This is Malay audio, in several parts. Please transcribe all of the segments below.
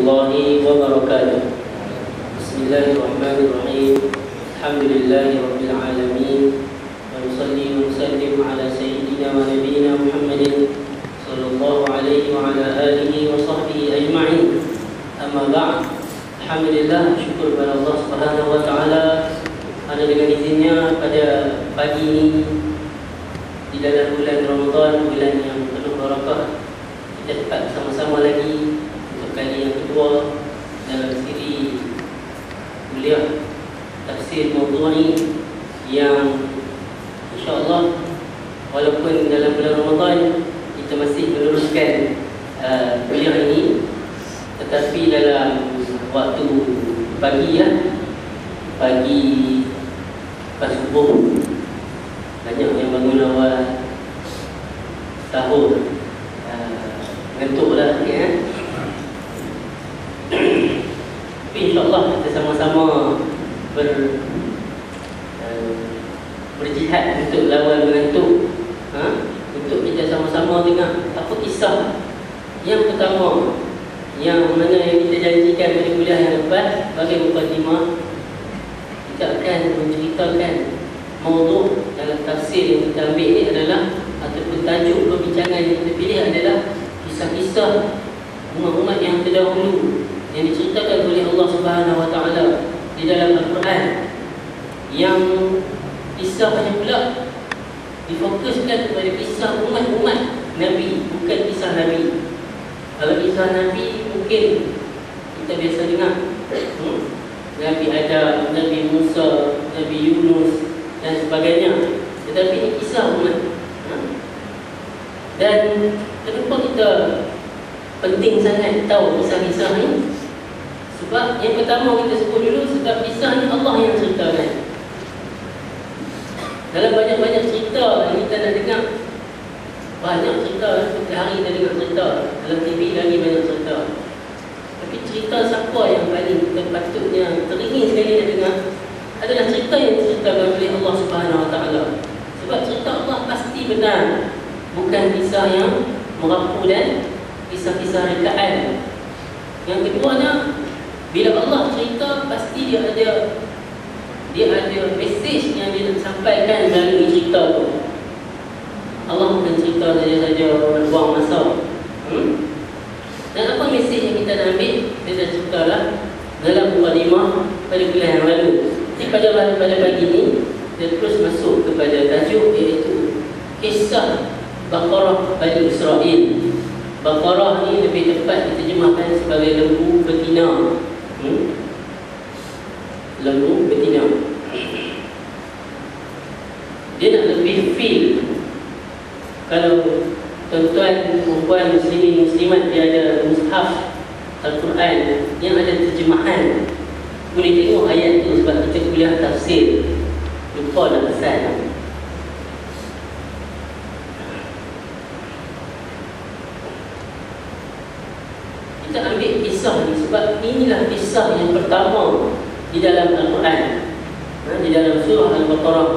warahmatullahi wabarakatuh. Bismillahirrahmanirrahim. Alhamdulillahirabbil alamin. Wa nusalli wa nusallim ala sayyidina wa nabiyyina Muhammadin sallallahu alaihi wa ala alihi wa sahbihi ajma'in. Amma ba'd. Alhamdulillah, syukur kepada Allah Subhanahu wa taala kerana dengan izinnya pada pagi ini di dalam bulan Ramadan, bulan yang penuh barakah, kita dapat bersama-sama lagi untuk kali yang kedua dalam siri kuliah tafsir mawdu'i yang insya-Allah walaupun dalam bulan Ramadan kita masih meneruskan kuliah ini, tetapi dalam waktu pagi pagi pas subuh banyak yang bangun awal, sahur, ngantuklah sikit Tapi insya-Allah kita sama-sama berjihad untuk lawan mengantuk. Untuk kita sama-sama dengar apa kisah yang pertama, yang mana yang kita janjikan pada kuliah yang lepas sebagai mukadimah. Kita akan menceritakan mawdu' dalam tafsir yang kita ambil ini adalah, ataupun tajuk perbincangan yang kita pilih adalah kisah-kisah umat-umat yang terdahulu yang diceritakan oleh Allah Subhanahu wa taala di dalam Al-Quran, yang kisahnya pula difokuskan kepada kisah umat-umat Nabi, bukan kisah Nabi. Kalau kisah Nabi mungkin kita biasa dengar, Nabi Adam, Nabi Musa, Nabi Yunus dan sebagainya. Tetapi ini kisah umat. Dan kenapa kita penting sangat tahu kisah-kisah ni? Sebab yang pertama kita sebut dulu, sebab kisah ni Allah yang ceritakan. Dalam banyak-banyak cerita yang kita nak dengar, banyak cerita, setiap hari kita dengar cerita, dalam TV lagi banyak cerita. Tapi cerita siapa yang paling kita patutnya teringin sekali nak dengar adalah cerita yang diceritakan oleh Allah Subhanahu wa taala. Sebab cerita Allah pasti benar, bukan kisah yang merapu dan kisah-kisah rekaan. Yang keduanya, bila Allah cerita pasti dia ada mesej yang dia nak sampaikan melalui cerita tu. Allah bukan cerita saja-saja buang masa. Dan apa mesej yang kita nak ambil? Kita dah ceritalah dalam mukadimah pada kuliah yang lalu. Jadi pada pagi ini kita terus masuk kepada tajuk, iaitu kisah Baqarah Bani Israel. Baqarah ni lebih tepat diterjemahkan sebagai lembu betina. Lembu betina. Dia nak lebih feel. Kalau tuan-tuan, perempuan, muslimin, muslimat, dia ada mushaf Al-Quran yang ada terjemahan, boleh tengok ayat tu. Sebab kita kuliah tafsir, lupa nak pesan. Kita ambil kisah ni sebab inilah kisah yang pertama di dalam Al-Quran, di dalam surah Al-Baqarah,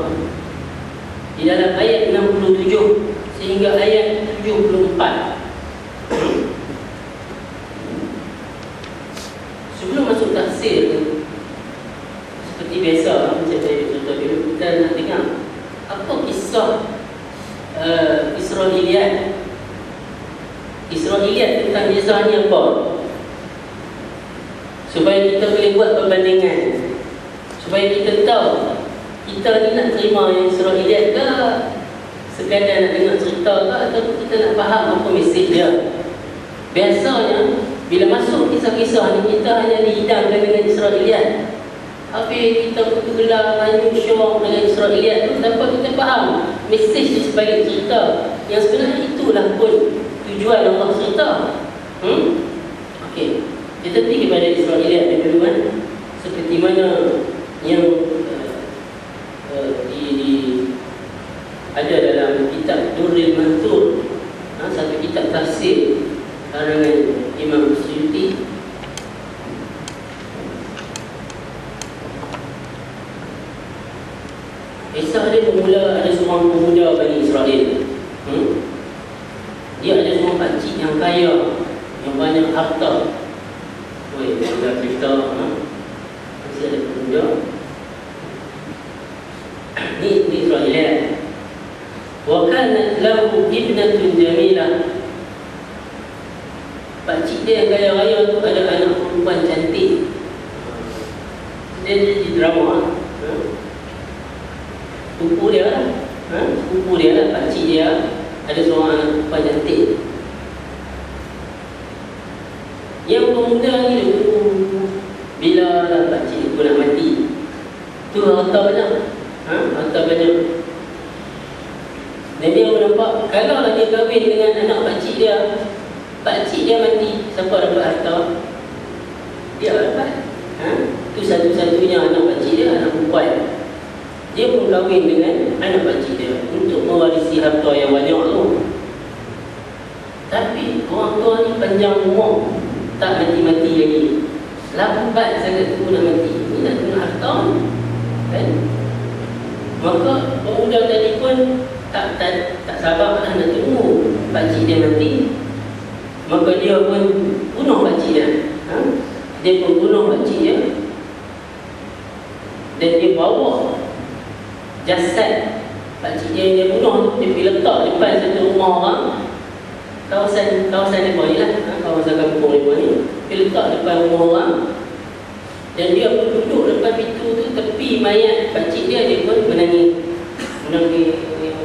di dalam ayat 67 sehingga ayat 74. Sebelum masuk tafsir, seperti biasa macam saya cerita dulu, kita nak dengar apa kisah Israiliyat tentang kisah ni apa, supaya kita boleh buat perbandingan, supaya kita tahu kita ni nak terima yang Israiliyat ke, sekadar nak dengar cerita ke, atau kita nak faham apa mesej dia. Biasanya bila masuk kisah-kisah ni, kita hanya dihidangkan dengan Israiliyat. Habis kita gelar hanya syok dengan Israiliyat tu, tanpa kita faham mesej di sebalik cerita, yang sebenarnya itulah pun tujuan Allah cerita. Okey, kita pergi kepada Israiliyat dulu kan. Seperti mana yang ada dalam kitab Durrul Mansur, satu kitab tafsir karangan Imam Suyuti. Kisah dia bermula, ada seorang pemuda Bani Israel. Dia ada seorang pakcik yang kaya, yang banyak harta. Weh, dah cerita, masih ada pemuda. Ni Israel. Wa kanat lahu ibnatun jamilah. Pakcik dia yang kaya raya tu ada anak perempuan cantik. Dia jadi drama. Sepupu dia lah. Sepupu dia lah, pakcik dia ada seorang anak perempuan cantik. Yang pemuda ni bila lah pakcik aku nak mati, tu harta banyak. Harta banyak. Dan dia nampak kalau lah dia kahwin dengan anak pakcik dia mati, siapa dapat harta? Dia dapat. Tu satu-satunya anak pakcik dia, anak perempuan. Dia pun kahwin dengan anak pakcik dia untuk mewarisi harta yang banyak tu. Tapi orang tua ni panjang umur, tak mati-mati lagi. Lambat sangat tu nak mati. Ni nak guna harta kan? Maka pemuda tadi pun tak sabar nak tunggu pakcik dia mati. Maka dia pun bunuh pakcik dia. Dia pun bunuh pakcik dia. Dan dia bawa jasad pakcik dia yang dia bunuh tu, dia pergi letak depan satu rumah orang. Kawasan mereka ni lah, kawasan kampung mereka ni. Dia letak depan rumah orang. Dan dia pun duduk depan pintu tu, tepi mayat pakcik dia, dia pun menangis.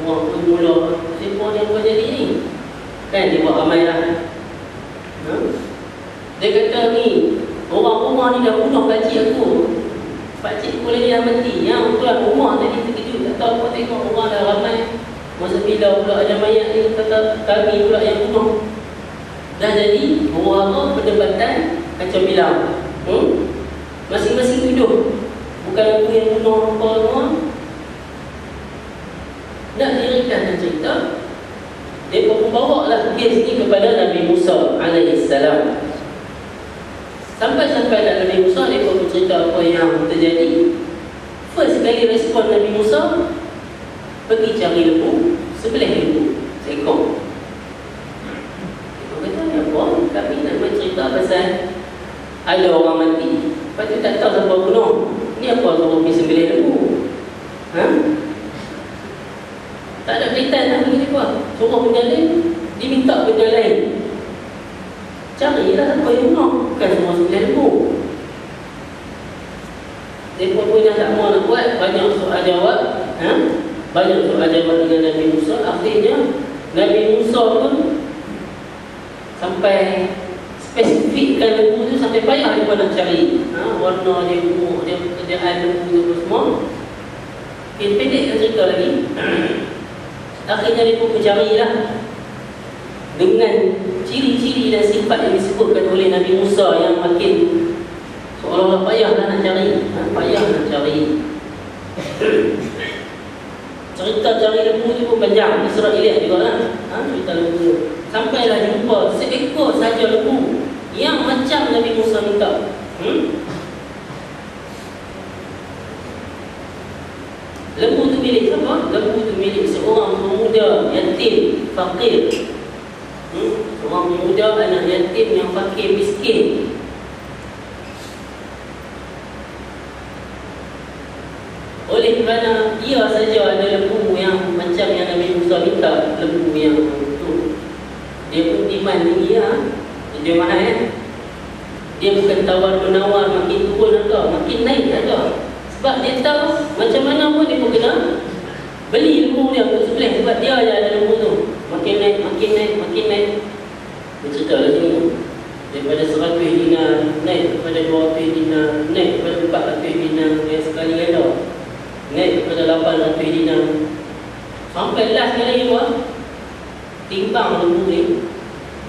Orang pun mula, siapa yang buat jadi ni? Kan dia buat ramai lah. Dia kata ni, orang rumah ni dah bunuh pakcik aku. Pakcik aku lagi dah mati. Yang tuan rumah tadi terkejut, tak tahu apa tengok orang dah ramai. Masa bila pula ada mayat ni, kata kami pula yang bunuh. Dah jadi orang perdebatan kacau bilang. Masing-masing tuduh. Bukan aku yang bunuh apa semua. Nak dirikan cerita, dia pun bawa lah kes ni kepada Nabi Musa alaihissalam. Sampai-sampai Nabi Musa, dia pun bercerita apa yang terjadi. First kali respon Nabi Musa, pergi cari lembu, sebelah lembu, seekor. Dia kata, apa? Kami nak bercerita pasal ada orang mati, lepas tu tak tahu siapa bunuh. Ni apa suruh pergi sebelah lembu? Tak ada kaitan nak pergi apa. Suruh benda lain, diminta benda lain. Carilah siapa yang bunuh, bukan semua sebelah lembu. Dia pun dah tak mahu nak buat, banyak soal jawab. Banyak soal jawab dengan Nabi Musa. Akhirnya Nabi Musa pun sampai spesifikkan lembu tu, sampai payah dia pun nak cari warna dia, umur dia, pekerjaan lembu tu semua. Pendekkan cerita lagi. Akhirnya dia pun mencarilah dengan ciri-ciri dan sifat yang disebutkan oleh Nabi Musa yang makin seolah-olah payahlah nak cari. Payah nak cari. Cerita cari lembu tu pun panjang, Israeliat juga lah. Cerita lembu. Sampailah jumpa seekor saja lembu yang macam Nabi Musa minta. Lembu tu milik siapa? Lembu tu milik seorang pemuda yatim, fakir. Seorang pemuda anak yatim yang fakir, miskin. Oleh kerana dia saja ada lembu yang macam yang Nabi Musa minta, lembu yang tu, dia pun demand tinggi lah. Dia mahal. Dia bukan tawar-menawar, makin turun harga, makin naik harga. Sebab dia tahu macam mana pun dia pun kena beli lembu dia untuk sebelah. Sebab dia yang ada lembu tu. Makin naik, makin naik, makin naik. Dia cerita lah sini. Daripada 100 dinar naik kepada 200 dinar, naik kepada 400 dinar. Dia sekali ganda naik kepada 800 dinar. Sampai last kali juga timbang lembu ni,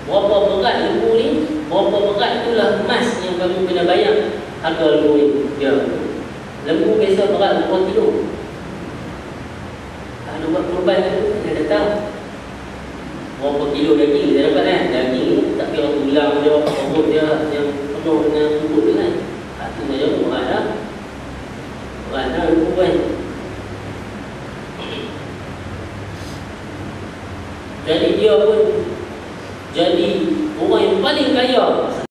berapa berat lembu ni, berapa berat itulah emas yang kamu kena bayar harga lembu ni. Ya. Lembu biasa berat berapa kilo. Ada buat korban tu, dia dah tahu berapa kilo daging dia dapat kan. Daging ni tak kira tulang dia, perut dia yang penuh dengan kumpul tu kan. Itu saja berat dah. Berat dah lembu kan. Jadi dia pun jadi orang yang paling kaya